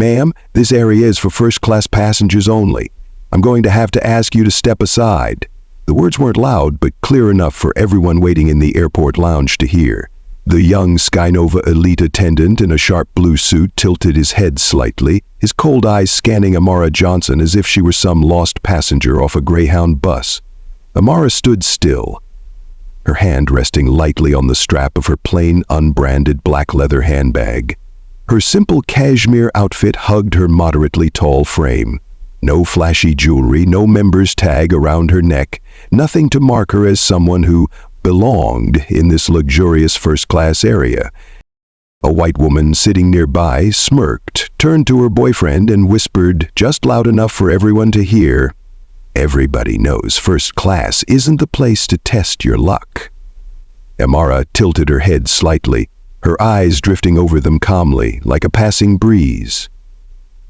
"Ma'am, this area is for first-class passengers only. I'm going to have to ask you to step aside." The words weren't loud, but clear enough for everyone waiting in the airport lounge to hear. The young SkyNova Elite attendant in a sharp blue suit tilted his head slightly, his cold eyes scanning Amara Johnson as if she were some lost passenger off a Greyhound bus. Amara stood still, her hand resting lightly on the strap of her plain, unbranded black leather handbag. Her simple cashmere outfit hugged her moderately tall frame. No flashy jewelry, no member's tag around her neck, nothing to mark her as someone who belonged in this luxurious first-class area. A white woman sitting nearby smirked, turned to her boyfriend and whispered, just loud enough for everyone to hear, "Everybody knows first class isn't the place to test your luck." Amara tilted her head slightly, her eyes drifting over them calmly, like a passing breeze.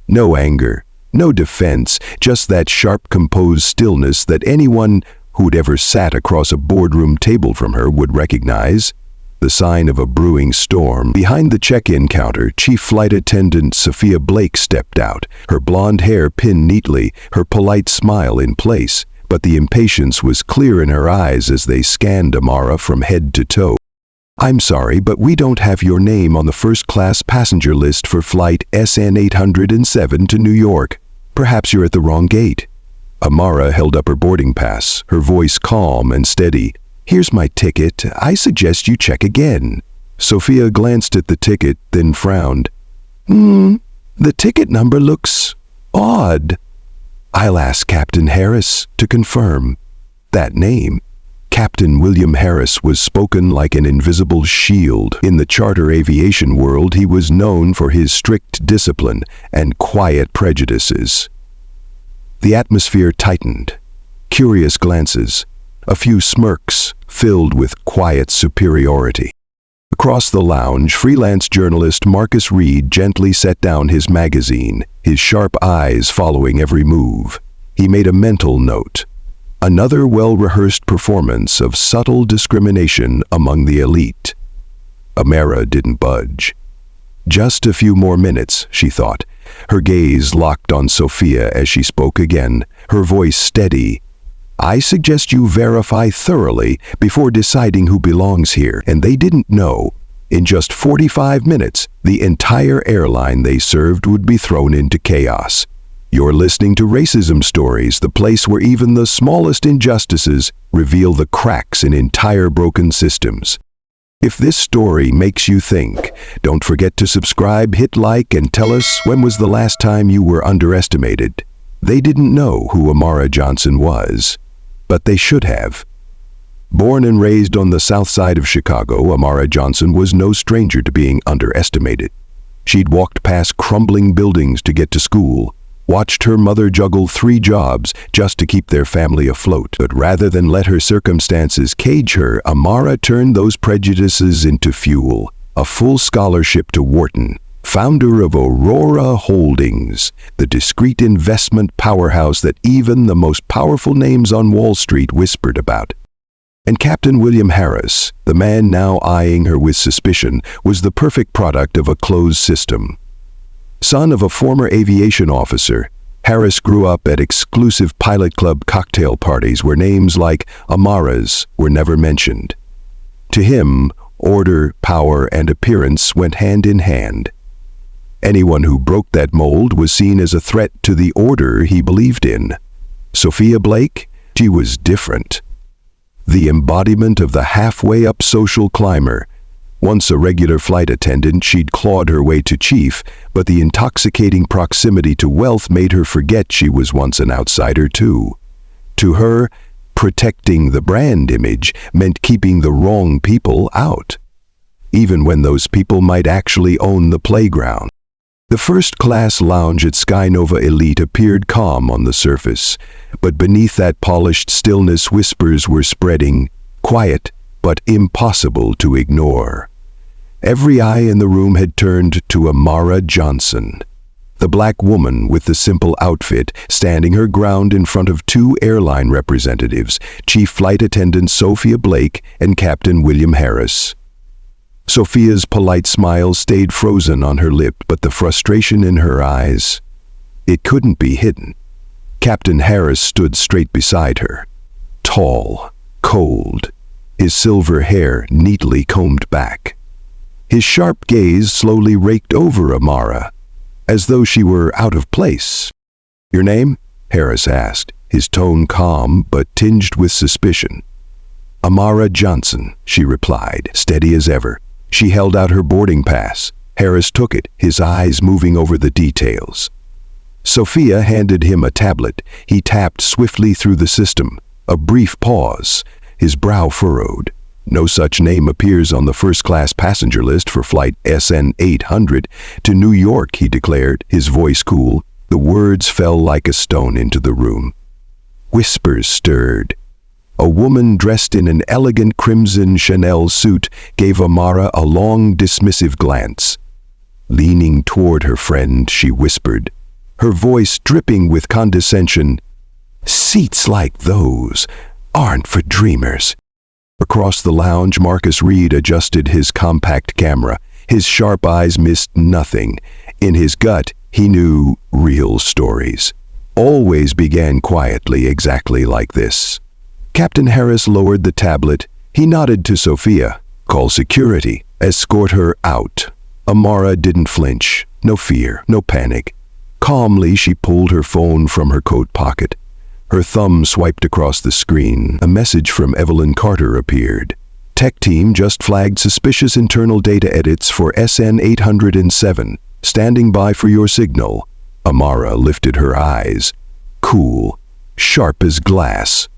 No anger, no defense, just that sharp, composed stillness that anyone who'd ever sat across a boardroom table from her would recognize. The sign of a brewing storm. Behind the check-in counter, Chief Flight Attendant Sophia Blake stepped out, her blonde hair pinned neatly, her polite smile in place, but the impatience was clear in her eyes as they scanned Amara from head to toe. "I'm sorry, but we don't have your name on the first-class passenger list for flight SN 807 to New York. Perhaps you're at the wrong gate." Amara held up her boarding pass, her voice calm and steady. "Here's my ticket. I suggest you check again." Sophia glanced at the ticket, then frowned. The ticket number looks odd." "I'll ask Captain Harris to confirm." That name, Captain William Harris, was spoken like an invisible shield. In the charter aviation world, he was known for his strict discipline and quiet prejudices. The atmosphere tightened. Curious glances, a few smirks filled with quiet superiority. Across the lounge, freelance journalist Marcus Reed gently set down his magazine, his sharp eyes following every move. He made a mental note. Another well-rehearsed performance of subtle discrimination among the elite. Amara didn't budge. Just a few more minutes, she thought. Her gaze locked on Sophia as she spoke again, her voice steady. "I suggest you verify thoroughly before deciding who belongs here." And they didn't know. In just 45 minutes, the entire airline they served would be thrown into chaos. You're listening to Racism Stories, the place where even the smallest injustices reveal the cracks in entire broken systems. If this story makes you think, don't forget to subscribe, hit like, and tell us when was the last time you were underestimated. They didn't know who Amara Johnson was, but they should have. Born and raised on the south side of Chicago, Amara Johnson was no stranger to being underestimated. She'd walked past crumbling buildings to get to school, watched her mother juggle 3 jobs just to keep their family afloat. But rather than let her circumstances cage her, Amara turned those prejudices into fuel. A full scholarship to Wharton, founder of Aurora Holdings, the discreet investment powerhouse that even the most powerful names on Wall Street whispered about. And Captain William Harris, the man now eyeing her with suspicion, was the perfect product of a closed system. Son of a former aviation officer, Harris grew up at exclusive pilot club cocktail parties where names like Amara's were never mentioned. To him, order, power, and appearance went hand in hand. Anyone who broke that mold was seen as a threat to the order he believed in. Sophia Blake, she was different. The embodiment of the halfway-up social climber. Once a regular flight attendant, she'd clawed her way to chief, but the intoxicating proximity to wealth made her forget she was once an outsider too. To her, protecting the brand image meant keeping the wrong people out, even when those people might actually own the playground. The first-class lounge at SkyNova Elite appeared calm on the surface, but beneath that polished stillness whispers were spreading, quiet but impossible to ignore. Every eye in the room had turned to Amara Johnson, the black woman with the simple outfit, standing her ground in front of 2 airline representatives, Chief Flight Attendant Sophia Blake and Captain William Harris. Sophia's polite smile stayed frozen on her lip, but the frustration in her eyes, it couldn't be hidden. Captain Harris stood straight beside her, tall, cold, his silver hair neatly combed back. His sharp gaze slowly raked over Amara, as though she were out of place. "Your name?" Harris asked, his tone calm but tinged with suspicion. "Amara Johnson," she replied, steady as ever. She held out her boarding pass. Harris took it, his eyes moving over the details. Sophia handed him a tablet. He tapped swiftly through the system. A brief pause, his brow furrowed. "No such name appears on the first-class passenger list for flight SN 800 to New York," he declared, his voice cool. The words fell like a stone into the room. Whispers stirred. A woman dressed in an elegant crimson Chanel suit gave Amara a long, dismissive glance. Leaning toward her friend, she whispered, her voice dripping with condescension, "Seats like those aren't for dreamers." Across the lounge, Marcus Reed adjusted his compact camera. His sharp eyes missed nothing. In his gut, he knew real stories always began quietly, exactly like this. Captain Harris lowered the tablet. He nodded to Sophia. "Call security. Escort her out." Amara didn't flinch. No fear, no panic. Calmly, she pulled her phone from her coat pocket. Her thumb swiped across the screen. A message from Evelyn Carter appeared. "Tech team just flagged suspicious internal data edits for SN 807. Standing by for your signal." Amara lifted her eyes. Cool, sharp as glass.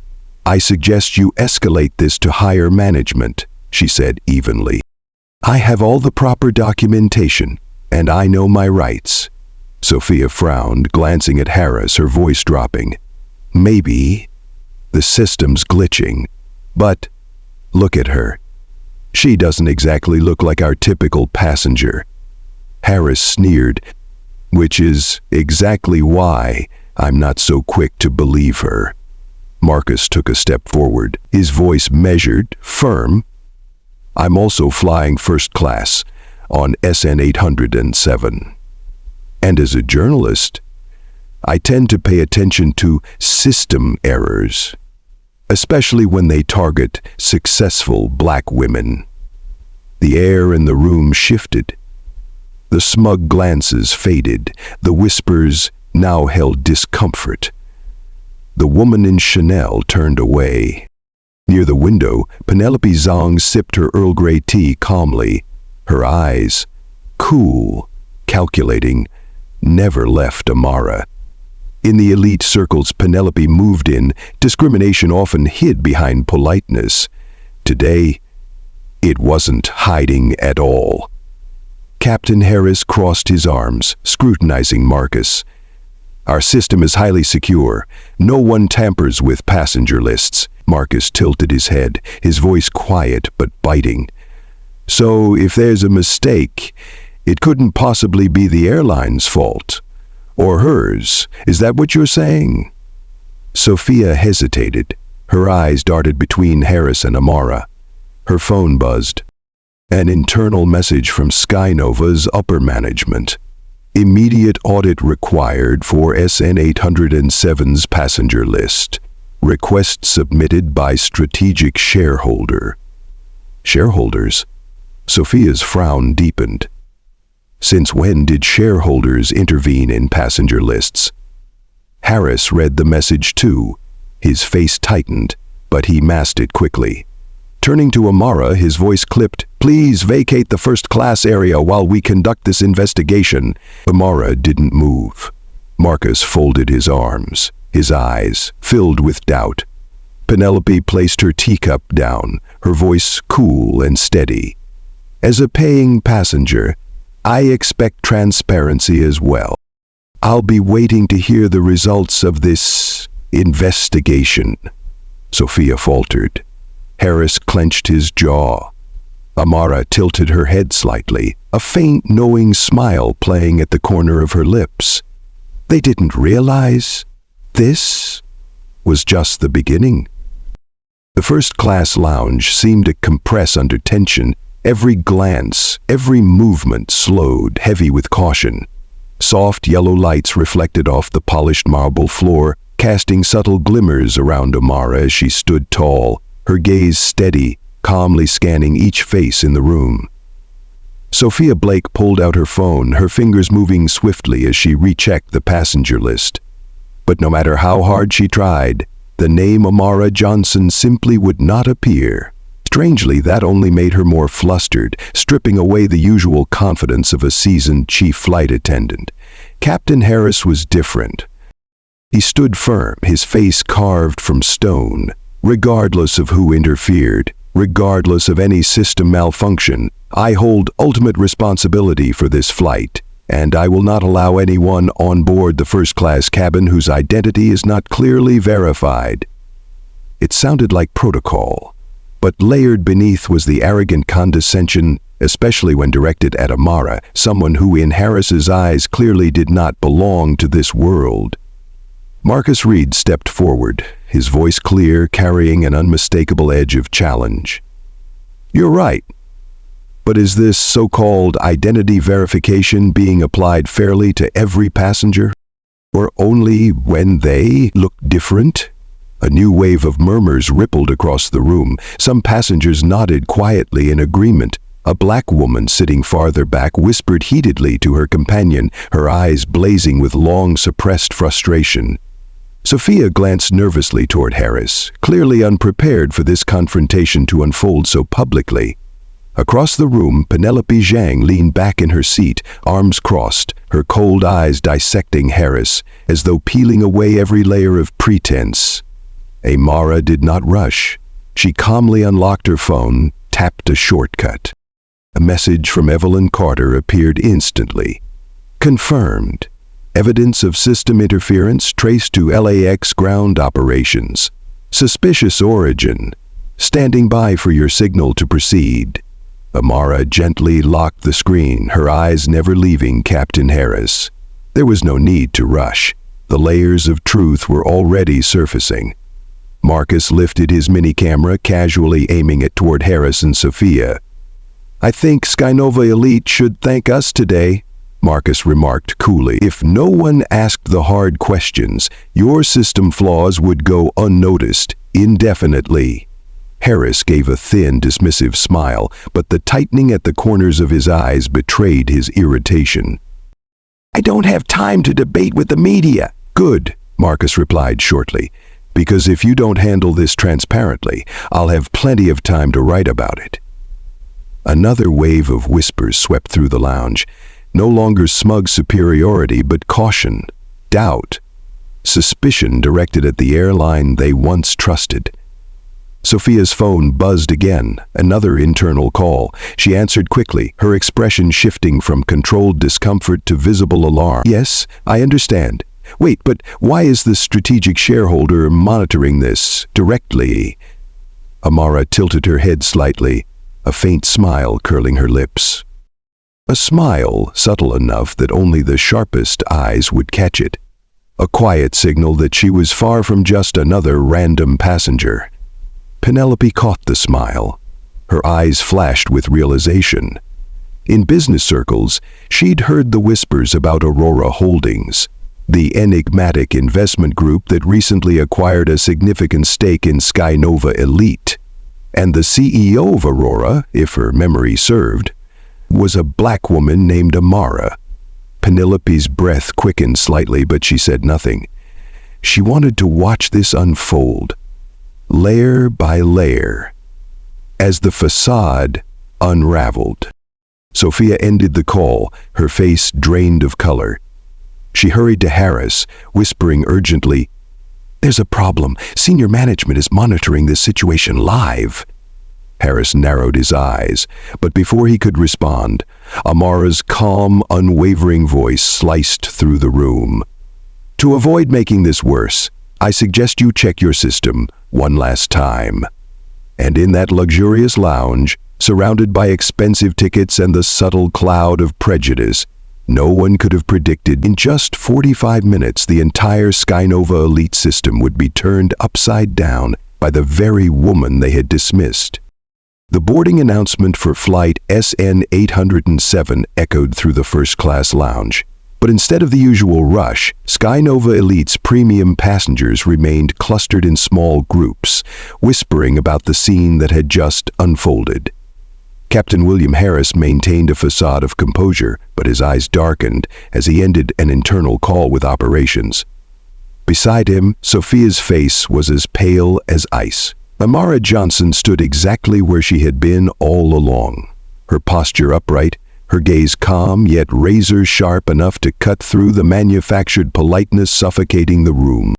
"I suggest you escalate this to higher management," she said evenly. "I have all the proper documentation, and I know my rights." Sophia frowned, glancing at Harris, her voice dropping. "Maybe the system's glitching, but look at her. She doesn't exactly look like our typical passenger." Harris sneered, "Which is exactly why I'm not so quick to believe her." Marcus took a step forward, his voice measured, firm. "I'm also flying first class on SN 807. And as a journalist, I tend to pay attention to system errors, especially when they target successful black women." The air in the room shifted. The smug glances faded. The whispers now held discomfort. The woman in Chanel turned away. Near the window, Penelope Zhang sipped her Earl Grey tea calmly. Her eyes, cool, calculating, never left Amara. In the elite circles Penelope moved in, discrimination often hid behind politeness. Today, it wasn't hiding at all. Captain Harris crossed his arms, scrutinizing Marcus. "Our system is highly secure. No one tampers with passenger lists." Marcus tilted his head, his voice quiet but biting. "So if there's a mistake, it couldn't possibly be the airline's fault. Or hers. Is that what you're saying?" Sophia hesitated. Her eyes darted between Harris and Amara. Her phone buzzed. An internal message from SkyNova's upper management. "Immediate audit required for SN 807's passenger list. Request submitted by strategic shareholder." Shareholders? Sophia's frown deepened. Since when did shareholders intervene in passenger lists? Harris read the message too. His face tightened, but he masked it quickly. Turning to Amara, his voice clipped, "Please vacate the first-class area while we conduct this investigation." Amara didn't move. Marcus folded his arms, his eyes filled with doubt. Penelope placed her teacup down, her voice cool and steady. "As a paying passenger, I expect transparency as well. I'll be waiting to hear the results of this investigation." Sophia faltered. Harris clenched his jaw. Amara tilted her head slightly, a faint, knowing smile playing at the corner of her lips. They didn't realize this was just the beginning. The first-class lounge seemed to compress under tension. Every glance, every movement slowed, heavy with caution. Soft yellow lights reflected off the polished marble floor, casting subtle glimmers around Amara as she stood tall, her gaze steady, calmly scanning each face in the room. Sophia Blake pulled out her phone, her fingers moving swiftly as she rechecked the passenger list. But no matter how hard she tried, the name Amara Johnson simply would not appear. Strangely, that only made her more flustered, stripping away the usual confidence of a seasoned chief flight attendant. Captain Harris was different. He stood firm, his face carved from stone. Regardless of who interfered, regardless of any system malfunction, I hold ultimate responsibility for this flight, and I will not allow anyone on board the first-class cabin whose identity is not clearly verified. It sounded like protocol. But layered beneath was the arrogant condescension, especially when directed at Amara, someone who in Harris's eyes clearly did not belong to this world. Marcus Reed stepped forward, his voice clear, carrying an unmistakable edge of challenge. "You're right. But is this so-called identity verification being applied fairly to every passenger? Or only when they look different?" A new wave of murmurs rippled across the room. Some passengers nodded quietly in agreement. A black woman sitting farther back whispered heatedly to her companion, her eyes blazing with long-suppressed frustration. Sophia glanced nervously toward Harris, clearly unprepared for this confrontation to unfold so publicly. Across the room, Penelope Zhang leaned back in her seat, arms crossed, her cold eyes dissecting Harris, as though peeling away every layer of pretense. Amara did not rush. She calmly unlocked her phone, tapped a shortcut. A message from Evelyn Carter appeared instantly. Confirmed. Evidence of system interference traced to LAX ground operations. Suspicious origin. Standing by for your signal to proceed. Amara gently locked the screen, her eyes never leaving Captain Harris. There was no need to rush. The layers of truth were already surfacing. Marcus lifted his mini-camera, casually aiming it toward Harris and Sophia. "I think SkyNova Elite should thank us today," Marcus remarked coolly. "If no one asked the hard questions, your system flaws would go unnoticed, indefinitely." Harris gave a thin, dismissive smile, but the tightening at the corners of his eyes betrayed his irritation. "I don't have time to debate with the media." "Good," Marcus replied shortly. "Because if you don't handle this transparently, I'll have plenty of time to write about it." Another wave of whispers swept through the lounge, no longer smug superiority but caution, doubt, suspicion directed at the airline they once trusted. Sophia's phone buzzed again, another internal call. She answered quickly, her expression shifting from controlled discomfort to visible alarm. "Yes, I understand. Wait, but why is the strategic shareholder monitoring this directly?" Amara tilted her head slightly, a faint smile curling her lips. A smile subtle enough that only the sharpest eyes would catch it. A quiet signal that she was far from just another random passenger. Penelope caught the smile. Her eyes flashed with realization. In business circles, she'd heard the whispers about Aurora Holdings, the enigmatic investment group that recently acquired a significant stake in SkyNova Elite. And the CEO of Aurora, if her memory served, was a black woman named Amara. Penelope's breath quickened slightly, but she said nothing. She wanted to watch this unfold, layer by layer, as the facade unraveled. Sophia ended the call, her face drained of color. She hurried to Harris, whispering urgently, "There's a problem. Senior management is monitoring this situation live." Harris narrowed his eyes, but before he could respond, Amara's calm, unwavering voice sliced through the room. "To avoid making this worse, I suggest you check your system one last time." And in that luxurious lounge, surrounded by expensive tickets and the subtle cloud of prejudice, no one could have predicted in just 45 minutes the entire SkyNova Elite system would be turned upside down by the very woman they had dismissed. The boarding announcement for flight SN 807 echoed through the first-class lounge. But instead of the usual rush, SkyNova Elite's premium passengers remained clustered in small groups, whispering about the scene that had just unfolded. Captain William Harris maintained a facade of composure, but his eyes darkened as he ended an internal call with operations. Beside him, Sophia's face was as pale as ice. Amara Johnson stood exactly where she had been all along, her posture upright, her gaze calm yet razor-sharp enough to cut through the manufactured politeness suffocating the room.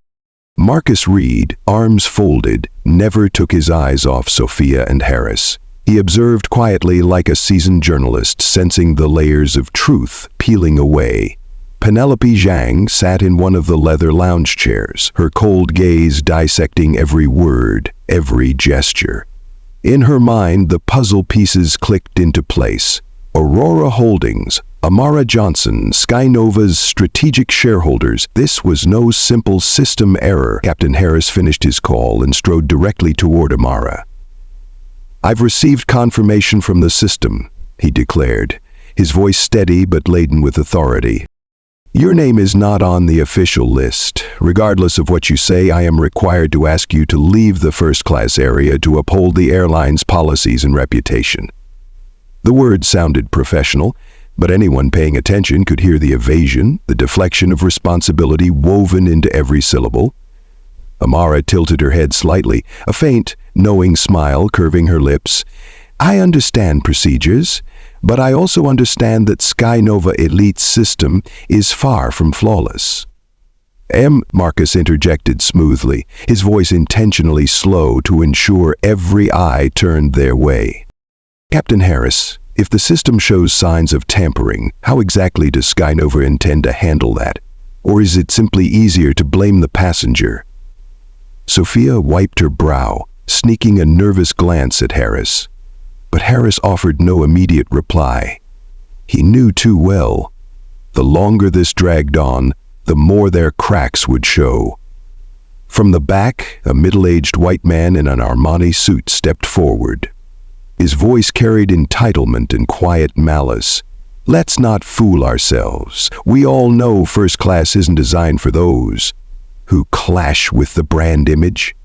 Marcus Reed, arms folded, never took his eyes off Sophia and Harris. He observed quietly like a seasoned journalist, sensing the layers of truth peeling away. Penelope Zhang sat in one of the leather lounge chairs, her cold gaze dissecting every word, every gesture. In her mind, the puzzle pieces clicked into place. Aurora Holdings, Amara Johnson, SkyNova's strategic shareholders. This was no simple system error. Captain Harris finished his call and strode directly toward Amara. "I've received confirmation from the system," he declared, his voice steady but laden with authority. "Your name is not on the official list. Regardless of what you say, I am required to ask you to leave the first-class area to uphold the airline's policies and reputation." The words sounded professional, but anyone paying attention could hear the evasion, the deflection of responsibility woven into every syllable. Amara tilted her head slightly, a faint, knowing smile curving her lips. "I understand procedures, but I also understand that SkyNova Elite's system is far from flawless." Marcus interjected smoothly, his voice intentionally slow to ensure every eye turned their way. "Captain Harris, if the system shows signs of tampering, how exactly does SkyNova intend to handle that? Or is it simply easier to blame the passenger?" Sophia wiped her brow, sneaking a nervous glance at Harris. But Harris offered no immediate reply. He knew too well. The longer this dragged on, the more their cracks would show. From the back, a middle-aged white man in an Armani suit stepped forward. His voice carried entitlement and quiet malice. "Let's not fool ourselves. We all know first class isn't designed for those who clash with the brand image."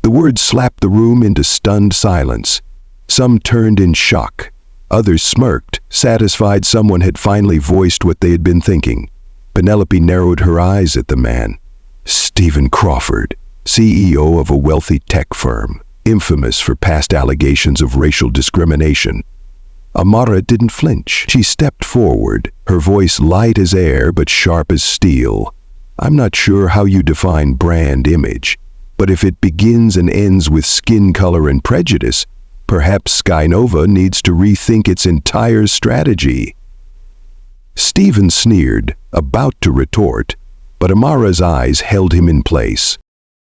The words slapped the room into stunned silence. Some turned in shock. Others smirked, satisfied someone had finally voiced what they had been thinking. Penelope narrowed her eyes at the man. Stephen Crawford, CEO of a wealthy tech firm, infamous for past allegations of racial discrimination. Amara didn't flinch. She stepped forward, her voice light as air but sharp as steel. "I'm not sure how you define brand image, but if it begins and ends with skin color and prejudice, perhaps SkyNova needs to rethink its entire strategy." Stephen sneered, about to retort, but Amara's eyes held him in place.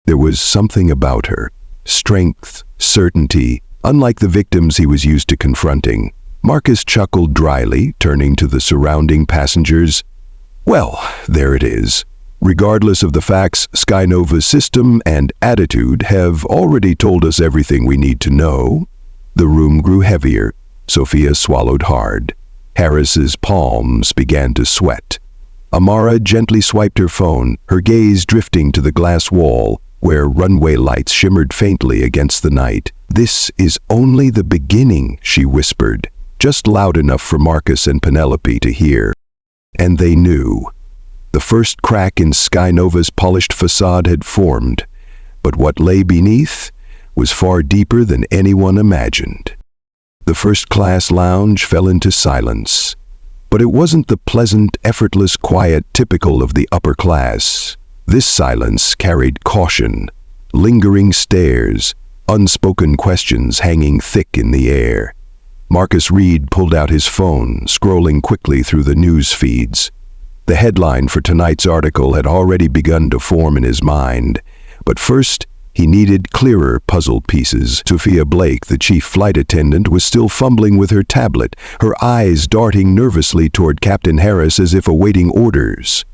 There was something about her. Strength, certainty, unlike the victims he was used to confronting. Marcus chuckled dryly, turning to the surrounding passengers. "Well, there it is. Regardless of the facts, SkyNova's system and attitude have already told us everything we need to know." The room grew heavier. Sophia swallowed hard. Harris's palms began to sweat. Amara gently swiped her phone, her gaze drifting to the glass wall, where runway lights shimmered faintly against the night. "This is only the beginning," she whispered, just loud enough for Marcus and Penelope to hear. And they knew. The first crack in SkyNova's polished facade had formed, but what lay beneath was far deeper than anyone imagined. The first-class lounge fell into silence, but it wasn't the pleasant, effortless quiet typical of the upper class. This silence carried caution, lingering stares, unspoken questions hanging thick in the air. Marcus Reed pulled out his phone, scrolling quickly through the news feeds. The headline for tonight's article had already begun to form in his mind, but first he needed clearer puzzle pieces. Sophia Blake, the chief flight attendant, was still fumbling with her tablet, her eyes darting nervously toward Captain Harris as if awaiting orders.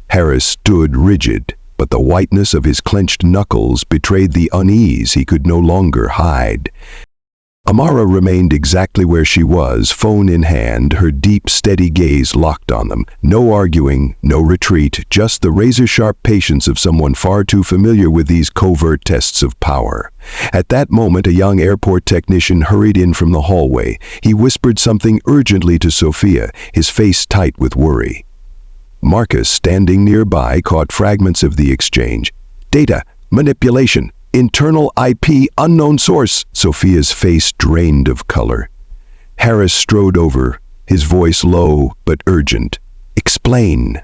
Harris stood rigid, but the whiteness of his clenched knuckles betrayed the unease he could no longer hide. Amara remained exactly where she was, phone in hand, her deep, steady gaze locked on them. No arguing, no retreat, just the razor-sharp patience of someone far too familiar with these covert tests of power. At that moment, a young airport technician hurried in from the hallway. He whispered something urgently to Sophia, his face tight with worry. Marcus, standing nearby, caught fragments of the exchange. Data, manipulation, internal IP, unknown source. Sophia's face drained of color. Harris strode over, his voice low but urgent. Explain.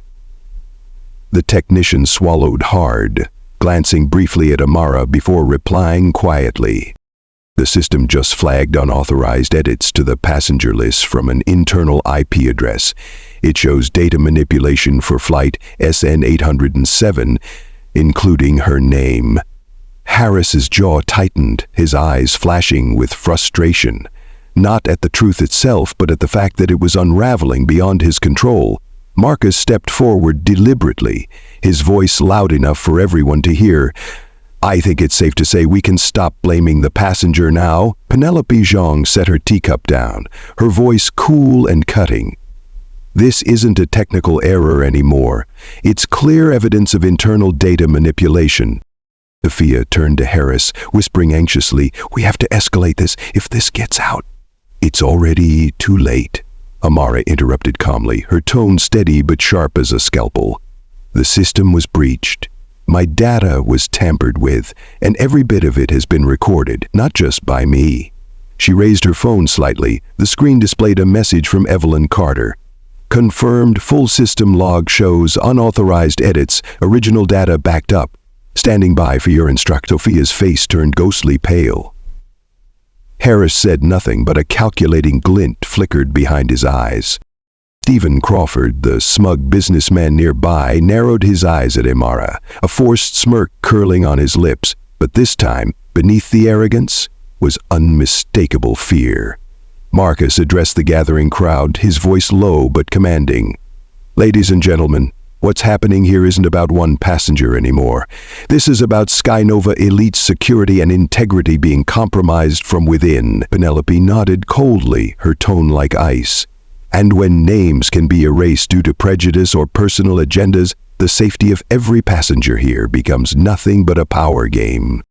The technician swallowed hard, glancing briefly at Amara before replying quietly. The system just flagged unauthorized edits to the passenger list from an internal IP address. It shows data manipulation for flight SN 807, including her name. Harris's jaw tightened, his eyes flashing with frustration, not at the truth itself, but at the fact that it was unraveling beyond his control. Marcus stepped forward deliberately, his voice loud enough for everyone to hear. I think it's safe to say we can stop blaming the passenger now. Penelope Zhang set her teacup down, her voice cool and cutting. This isn't a technical error anymore. It's clear evidence of internal data manipulation. Sophia turned to Harris, whispering anxiously, we have to escalate this if this gets out. It's already too late, Amara interrupted calmly, her tone steady but sharp as a scalpel. The system was breached. My data was tampered with, and every bit of it has been recorded, not just by me. She raised her phone slightly. The screen displayed a message from Evelyn Carter. Confirmed, full system log shows unauthorized edits, original data backed up. Standing by for your instruct. Sophia's face turned ghostly pale. Harris said nothing, but a calculating glint flickered behind his eyes. Stephen Crawford, the smug businessman nearby, narrowed his eyes at Amara, a forced smirk curling on his lips, but this time, beneath the arrogance, was unmistakable fear. Marcus addressed the gathering crowd, his voice low but commanding. Ladies and gentlemen, what's happening here isn't about one passenger anymore. This is about SkyNova Elite's security and integrity being compromised from within. Penelope nodded coldly, her tone like ice. And when names can be erased due to prejudice or personal agendas, the safety of every passenger here becomes nothing but a power game.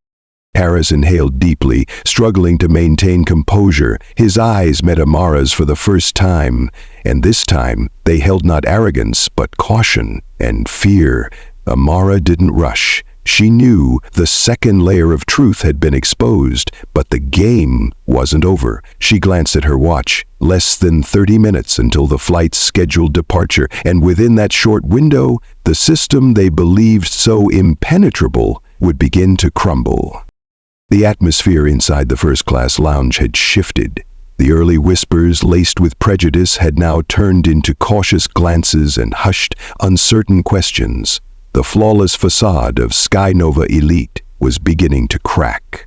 Harris inhaled deeply, struggling to maintain composure. His eyes met Amara's for the first time, and this time they held not arrogance but caution and fear. Amara didn't rush. She knew the second layer of truth had been exposed, but the game wasn't over. She glanced at her watch. Less than 30 minutes until the flight's scheduled departure, and within that short window, the system they believed so impenetrable would begin to crumble. The atmosphere inside the first-class lounge had shifted. The early whispers, laced with prejudice, had now turned into cautious glances and hushed, uncertain questions. The flawless facade of SkyNova Elite was beginning to crack.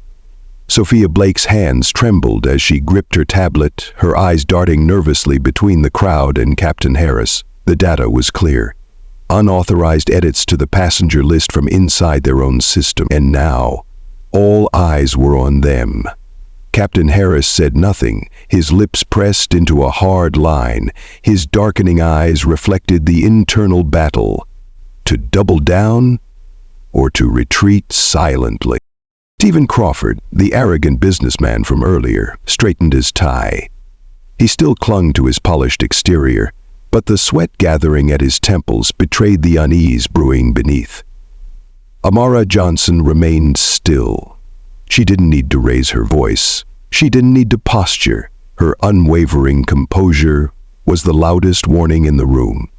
Sophia Blake's hands trembled as she gripped her tablet, her eyes darting nervously between the crowd and Captain Harris. The data was clear. Unauthorized edits to the passenger list from inside their own system, and now all eyes were on them. Captain Harris said nothing, his lips pressed into a hard line. His darkening eyes reflected the internal battle. To double down or to retreat silently. Stephen Crawford, the arrogant businessman from earlier, straightened his tie. He still clung to his polished exterior, but the sweat gathering at his temples betrayed the unease brewing beneath. Amara Johnson remained still. She didn't need to raise her voice. She didn't need to posture. Her unwavering composure was the loudest warning in the room.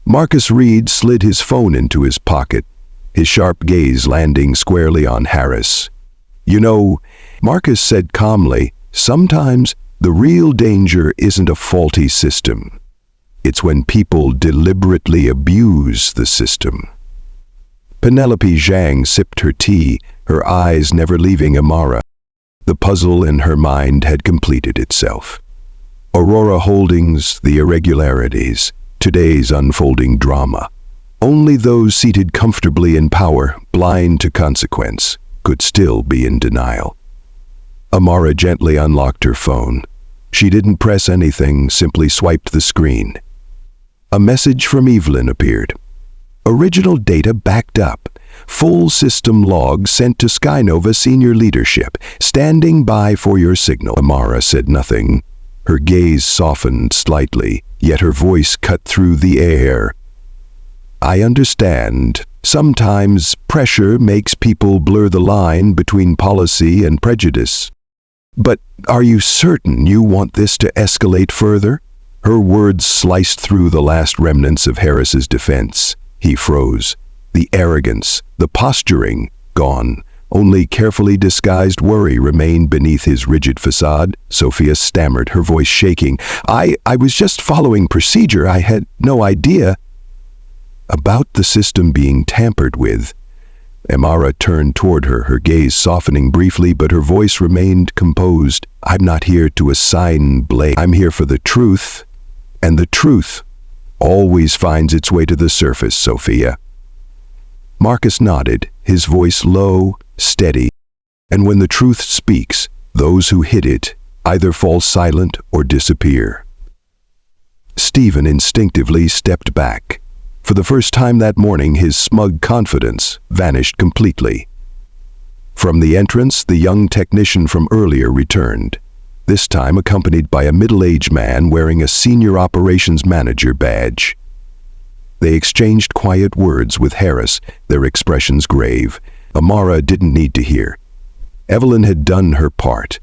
Marcus Reed slid his phone into his pocket, his sharp gaze landing squarely on Harris. You know, Marcus said calmly, sometimes the real danger isn't a faulty system. It's when people deliberately abuse the system. Penelope Zhang sipped her tea, her eyes never leaving Amara. The puzzle in her mind had completed itself. Aurora Holdings, the irregularities, today's unfolding drama. Only those seated comfortably in power, blind to consequence, could still be in denial. Amara gently unlocked her phone. She didn't press anything, simply swiped the screen. A message from Evelyn appeared. Original data backed up. Full system log sent to SkyNova senior leadership. Standing by for your signal. Amara said nothing. Her gaze softened slightly, yet her voice cut through the air. I understand. Sometimes pressure makes people blur the line between policy and prejudice. But are you certain you want this to escalate further? Her words sliced through the last remnants of Harris's defense. He froze. The arrogance, the posturing, gone. Only carefully disguised worry remained beneath his rigid facade. Sophia stammered, her voice shaking. I was just following procedure. I had no idea. About the system being tampered with. Amara turned toward her, her gaze softening briefly, but her voice remained composed. I'm not here to assign blame. I'm here for the truth. And the truth always finds its way to the surface, Sophia. Marcus nodded, his voice low, steady. And when the truth speaks, those who hid it either fall silent or disappear. Stephen instinctively stepped back. For the first time that morning, his smug confidence vanished completely. From the entrance, the young technician from earlier returned, this time accompanied by a middle-aged man wearing a senior operations manager badge. They exchanged quiet words with Harris, their expressions grave. Amara didn't need to hear. Evelyn had done her part.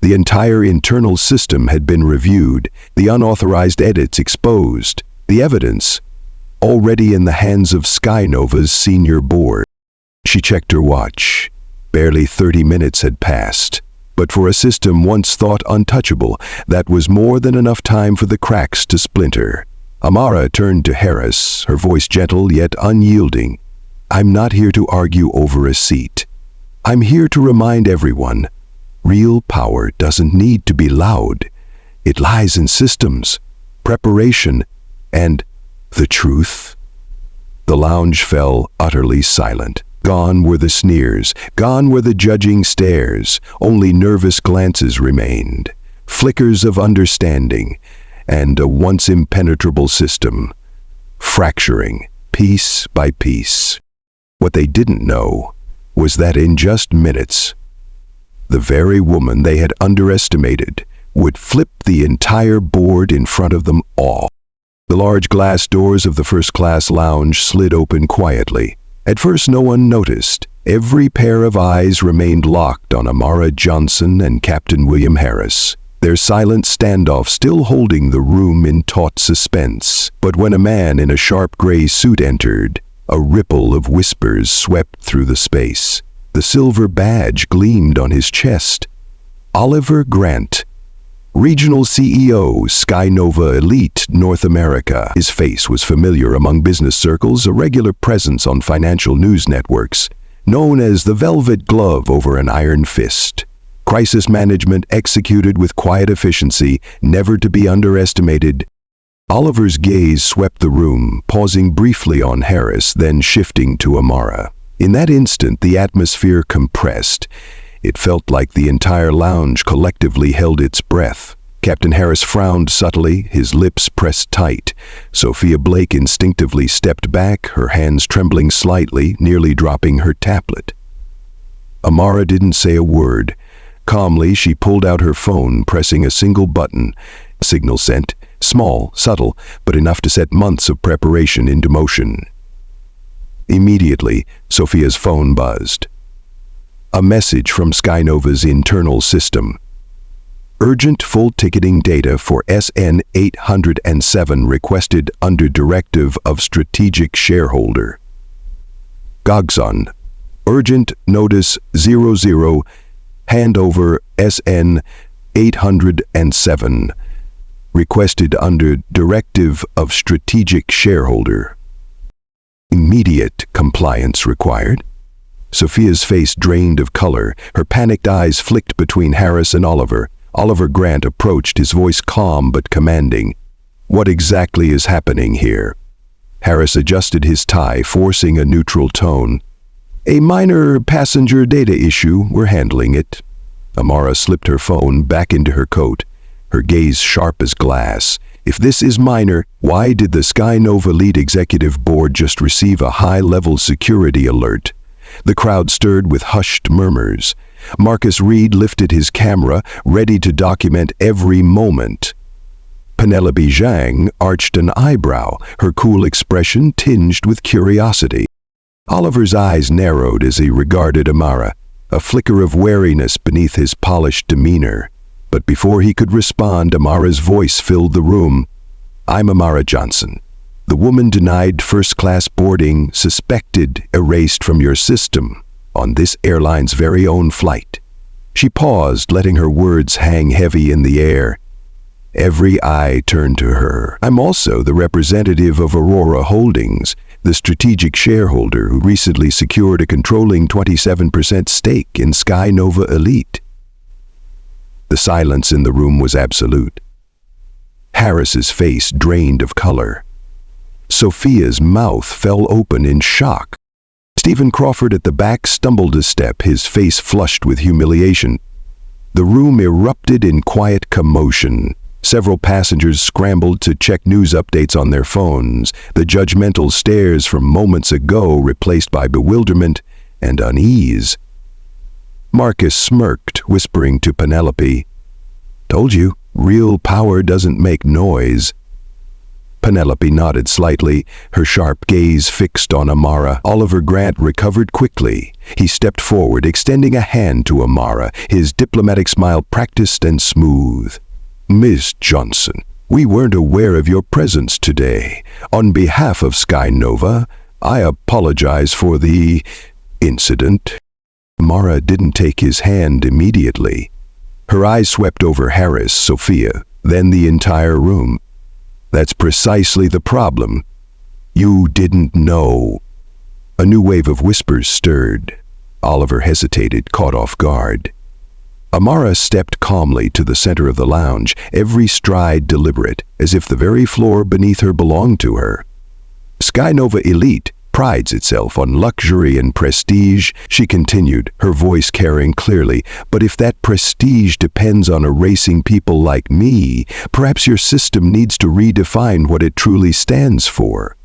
The entire internal system had been reviewed, the unauthorized edits exposed, the evidence already in the hands of SkyNova's senior board. She checked her watch. Barely 30 minutes had passed. But for a system once thought untouchable, that was more than enough time for the cracks to splinter. Amara turned to Harris, her voice gentle yet unyielding. I'm not here to argue over a seat. I'm here to remind everyone, real power doesn't need to be loud. It lies in systems, preparation, and the truth. The lounge fell utterly silent. Gone were the sneers, gone were the judging stares. Only nervous glances remained, flickers of understanding, and a once impenetrable system, fracturing piece by piece. What they didn't know was that in just minutes, the very woman they had underestimated would flip the entire board in front of them all. The large glass doors of the first-class lounge slid open quietly. At first no one noticed. Every pair of eyes remained locked on Amara Johnson and Captain William Harris, their silent standoff still holding the room in taut suspense. But when a man in a sharp gray suit entered, a ripple of whispers swept through the space. The silver badge gleamed on his chest. Oliver Grant, Regional CEO, SkyNova Elite, North America. His face was familiar among business circles, a regular presence on financial news networks, known as the velvet glove over an iron fist. Crisis management executed with quiet efficiency, never to be underestimated. Oliver's gaze swept the room, pausing briefly on Harris, then shifting to Amara. In that instant, the atmosphere compressed. It felt like the entire lounge collectively held its breath. Captain Harris frowned subtly, his lips pressed tight. Sophia Blake instinctively stepped back, her hands trembling slightly, nearly dropping her tablet. Amara didn't say a word. Calmly, she pulled out her phone, pressing a single button. Signal sent. Small, subtle, but enough to set months of preparation into motion. Immediately, Sophia's phone buzzed. A message from SkyNova's internal system. Urgent full ticketing data for SN 807 requested under directive of strategic shareholder. Gogson. Urgent notice 00. Handover SN 807. Requested under directive of strategic shareholder. Immediate compliance required. Sophia's face drained of color, her panicked eyes flicked between Harris and Oliver. Oliver Grant approached, his voice calm but commanding. What exactly is happening here? Harris adjusted his tie, forcing a neutral tone. A minor passenger data issue, we're handling it. Amara slipped her phone back into her coat, her gaze sharp as glass. If this is minor, why did the SkyNova Elite Executive Board just receive a high-level security alert? The crowd stirred with hushed murmurs. Marcus Reed lifted his camera, ready to document every moment. Penelope Zhang arched an eyebrow, her cool expression tinged with curiosity. Oliver's eyes narrowed as he regarded Amara, a flicker of wariness beneath his polished demeanor. But before he could respond, Amara's voice filled the room. "I'm Amara Johnson. The woman denied first-class boarding, suspected, erased from your system, on this airline's very own flight." She paused, letting her words hang heavy in the air. Every eye turned to her. "I'm also the representative of Aurora Holdings, the strategic shareholder who recently secured a controlling 27% stake in SkyNova Elite." The silence in the room was absolute. Harris's face drained of color. Sophia's mouth fell open in shock. Stephen Crawford at the back stumbled a step, his face flushed with humiliation. The room erupted in quiet commotion. Several passengers scrambled to check news updates on their phones, the judgmental stares from moments ago replaced by bewilderment and unease. Marcus smirked, whispering to Penelope, "Told you, real power doesn't make noise." Penelope nodded slightly, her sharp gaze fixed on Amara. Oliver Grant recovered quickly. He stepped forward, extending a hand to Amara, his diplomatic smile practiced and smooth. "Miss Johnson, we weren't aware of your presence today. On behalf of SkyNova, I apologize for the incident." Amara didn't take his hand immediately. Her eyes swept over Harris, Sophia, then the entire room. "That's precisely the problem. You didn't know." A new wave of whispers stirred. Oliver hesitated, caught off guard. Amara stepped calmly to the center of the lounge, every stride deliberate, as if the very floor beneath her belonged to her. "SkyNova Elite prides itself on luxury and prestige," she continued, her voice carrying clearly. "But if that prestige depends on erasing people like me, perhaps your system needs to redefine what it truly stands for."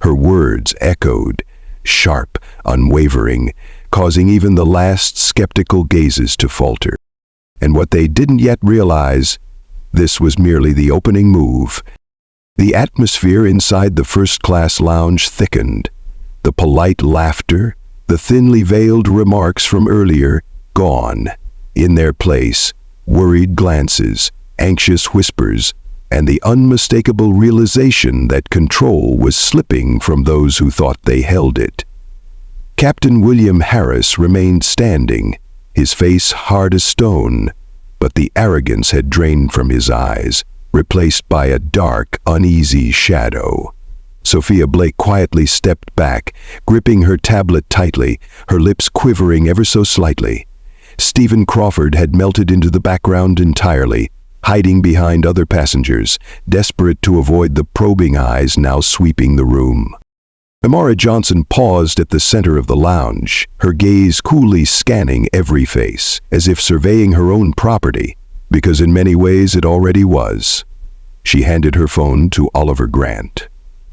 Her words echoed, sharp, unwavering, causing even the last skeptical gazes to falter. And what they didn't yet realize, this was merely the opening move. The atmosphere inside the first-class lounge thickened. The polite laughter, the thinly veiled remarks from earlier, gone. In their place, worried glances, anxious whispers, and the unmistakable realization that control was slipping from those who thought they held it. Captain William Harris remained standing, his face hard as stone, but the arrogance had drained from his eyes, replaced by a dark, uneasy shadow. Sophia Blake quietly stepped back, gripping her tablet tightly, her lips quivering ever so slightly. Stephen Crawford had melted into the background entirely, hiding behind other passengers, desperate to avoid the probing eyes now sweeping the room. Amara Johnson paused at the center of the lounge, her gaze coolly scanning every face, as if surveying her own property, because in many ways it already was. She handed her phone to Oliver Grant.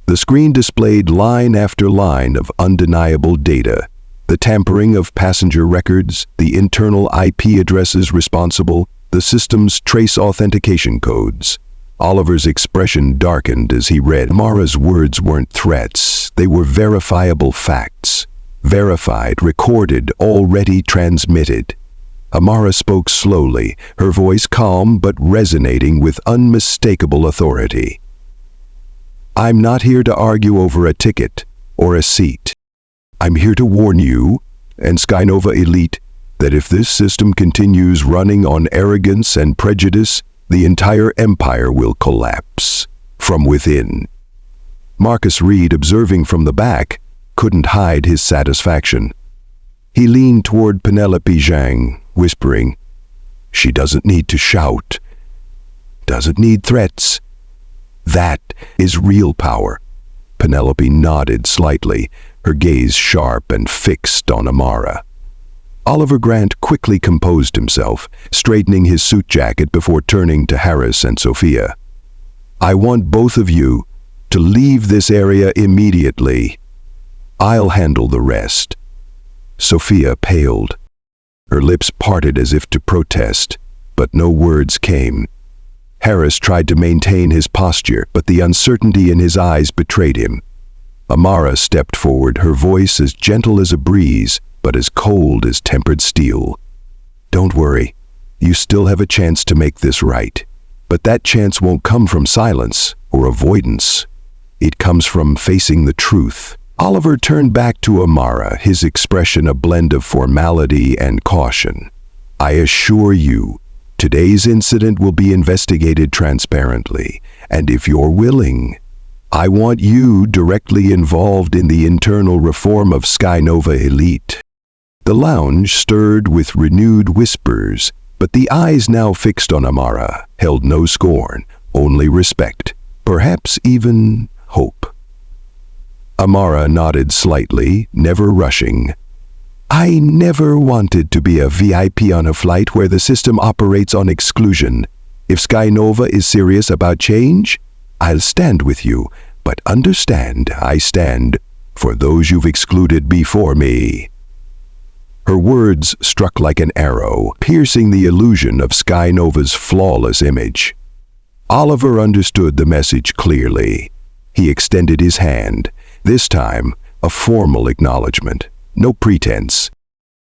The screen displayed line after line of undeniable data, the tampering of passenger records, the internal IP addresses responsible, the system's trace authentication codes. Oliver's expression darkened as he read. Amara's words weren't threats, they were verifiable facts. Verified, recorded, already transmitted. Amara spoke slowly, her voice calm but resonating with unmistakable authority. "I'm not here to argue over a ticket or a seat. I'm here to warn you, and SkyNova Elite, that if this system continues running on arrogance and prejudice, the entire empire will collapse from within." Marcus Reed, observing from the back, couldn't hide his satisfaction. He leaned toward Penelope Zhang, whispering, "She doesn't need to shout, doesn't need threats. That is real power." Penelope nodded slightly, her gaze sharp and fixed on Amara. Oliver Grant quickly composed himself, straightening his suit jacket before turning to Harris and Sophia. "I want both of you to leave this area immediately. I'll handle the rest." Sophia paled. Her lips parted as if to protest, but no words came. Harris tried to maintain his posture, but the uncertainty in his eyes betrayed him. Amara stepped forward, her voice as gentle as a breeze, but as cold as tempered steel. "Don't worry. You still have a chance to make this right. But that chance won't come from silence or avoidance. It comes from facing the truth." Oliver turned back to Amara, his expression a blend of formality and caution. "I assure you, today's incident will be investigated transparently, and if you're willing, I want you directly involved in the internal reform of SkyNova Elite." The lounge stirred with renewed whispers, but the eyes now fixed on Amara held no scorn, only respect, perhaps even hope. Amara nodded slightly, never rushing. "I never wanted to be a VIP on a flight where the system operates on exclusion. If SkyNova is serious about change, I'll stand with you, but understand I stand for those you've excluded before me." Her words struck like an arrow, piercing the illusion of SkyNova's flawless image. Oliver understood the message clearly. He extended his hand, this time a formal acknowledgement, no pretense.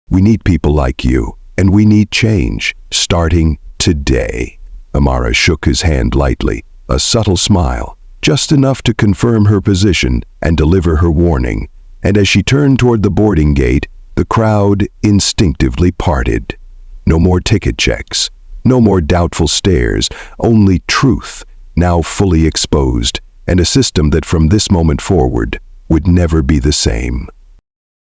"We need people like you, and we need change, starting today." Amara shook his hand lightly, a subtle smile, just enough to confirm her position and deliver her warning, and as she turned toward the boarding gate, the crowd instinctively parted. No more ticket checks, no more doubtful stares, only truth, now fully exposed, and a system that from this moment forward would never be the same.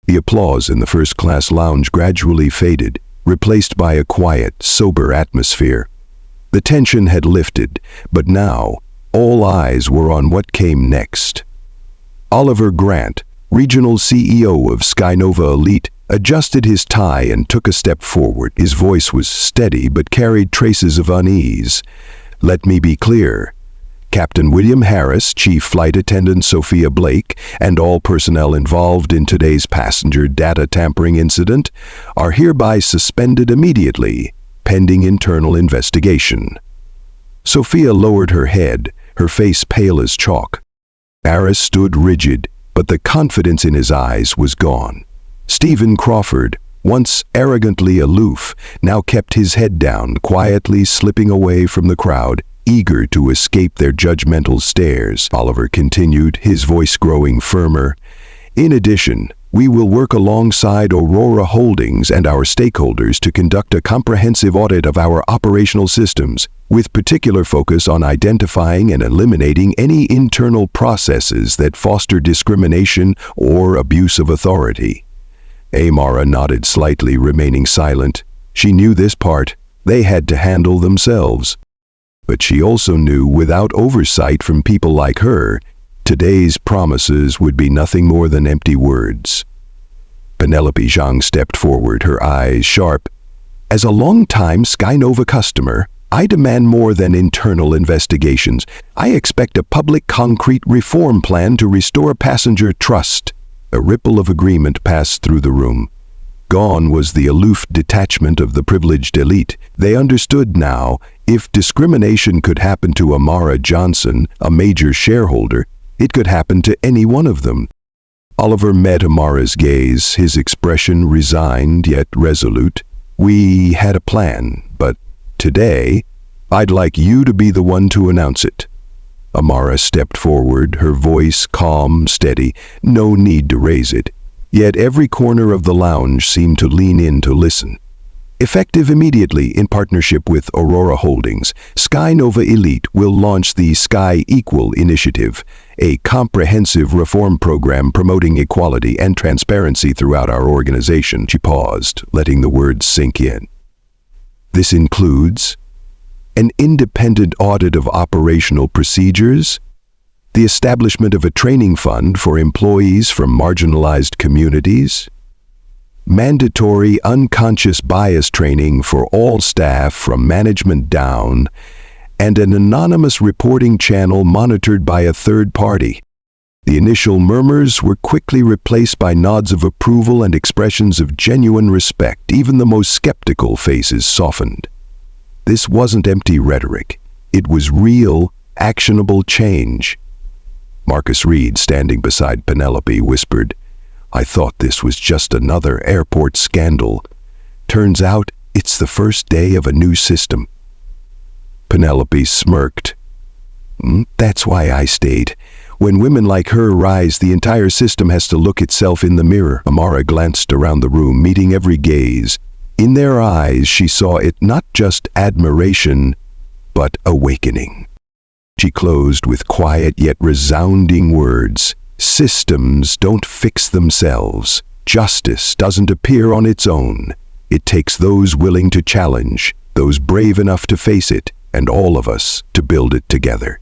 The applause in the first-class lounge gradually faded, replaced by a quiet, sober atmosphere. The tension had lifted, but now all eyes were on what came next. Oliver Grant, regional CEO of SkyNova Elite, adjusted his tie and took a step forward. His voice was steady but carried traces of unease. "Let me be clear. Captain William Harris, Chief Flight Attendant Sophia Blake, and all personnel involved in today's passenger data tampering incident are hereby suspended immediately, pending internal investigation." Sophia lowered her head, her face pale as chalk. Harris stood rigid, but the confidence in his eyes was gone. Stephen Crawford, once arrogantly aloof, now kept his head down, quietly slipping away from the crowd, eager to escape their judgmental stares. Oliver continued, his voice growing firmer. "In addition, we will work alongside Aurora Holdings and our stakeholders to conduct a comprehensive audit of our operational systems, with particular focus on identifying and eliminating any internal processes that foster discrimination or abuse of authority." Amara nodded slightly, remaining silent. She knew this part. They had to handle themselves. But she also knew, without oversight from people like her, today's promises would be nothing more than empty words. Penelope Zhang stepped forward, her eyes sharp. "As a long-time SkyNova customer, I demand more than internal investigations. I expect a public, concrete reform plan to restore passenger trust." A ripple of agreement passed through the room. Gone was the aloof detachment of the privileged elite. They understood now, if discrimination could happen to Amara Johnson, a major shareholder, it could happen to any one of them. Oliver met Amara's gaze, his expression resigned yet resolute. "We had a plan, but today, I'd like you to be the one to announce it." Amara stepped forward, her voice calm, steady, no need to raise it. Yet every corner of the lounge seemed to lean in to listen. Effective immediately in partnership with Aurora Holdings, SkyNova Elite will launch the Sky Equal Initiative, a comprehensive reform program promoting equality and transparency throughout our organization. She paused, letting the words sink in. "This includes an independent audit of operational procedures, the establishment of a training fund for employees from marginalized communities, mandatory unconscious bias training for all staff from management down, and an anonymous reporting channel monitored by a third party. The initial murmurs were quickly replaced by nods of approval and expressions of genuine respect. Even the most skeptical faces softened. This wasn't empty rhetoric. It was real, actionable change. Marcus Reed, standing beside Penelope, whispered, "I thought this was just another airport scandal. Turns out it's the first day of a new system." Penelope smirked. "That's why I stayed. When women like her rise, the entire system has to look itself in the mirror." Amara glanced around the room, meeting every gaze. In their eyes, she saw it not just admiration, but awakening. She closed with quiet yet resounding words. "Systems don't fix themselves. Justice doesn't appear on its own. It takes those willing to challenge, those brave enough to face it, and all of us to build it together."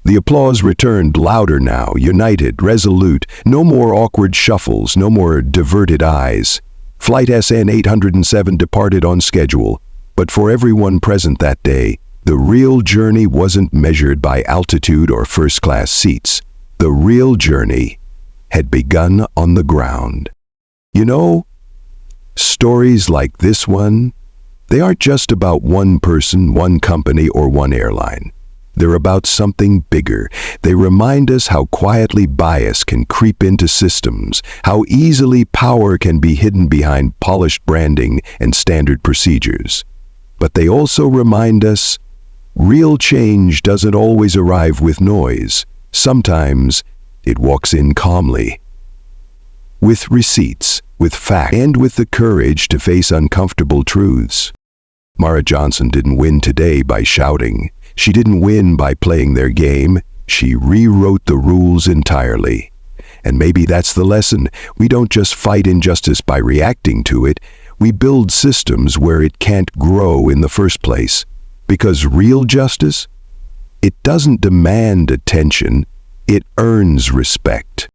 The applause returned, louder now, united, resolute. No more awkward shuffles, no more diverted eyes. Flight SN 807 departed on schedule, but for everyone present that day, the real journey wasn't measured by altitude or first-class seats. The real journey had begun on the ground. You know, stories like this one, they aren't just about one person, one company, or one airline. They're about something bigger. They remind us how quietly bias can creep into systems, how easily power can be hidden behind polished branding and standard procedures. But they also remind us real change doesn't always arrive with noise. Sometimes it walks in calmly, with receipts, with facts, and with the courage to face uncomfortable truths. Amara Johnson didn't win today by shouting. She didn't win by playing their game. She rewrote the rules entirely. And maybe that's the lesson. We don't just fight injustice by reacting to it. We build systems where it can't grow in the first place. Because real justice, it doesn't demand attention. It earns respect.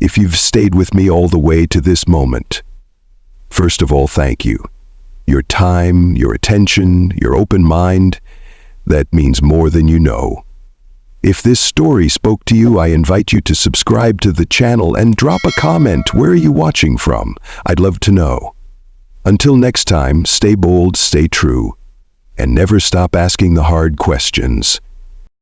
If you've stayed with me all the way to this moment, first of all, thank you. Your time, your attention, your open mind, that means more than you know. If this story spoke to you, I invite you to subscribe to the channel and drop a comment. Where are you watching from? I'd love to know. Until next time, stay bold, stay true, and never stop asking the hard questions.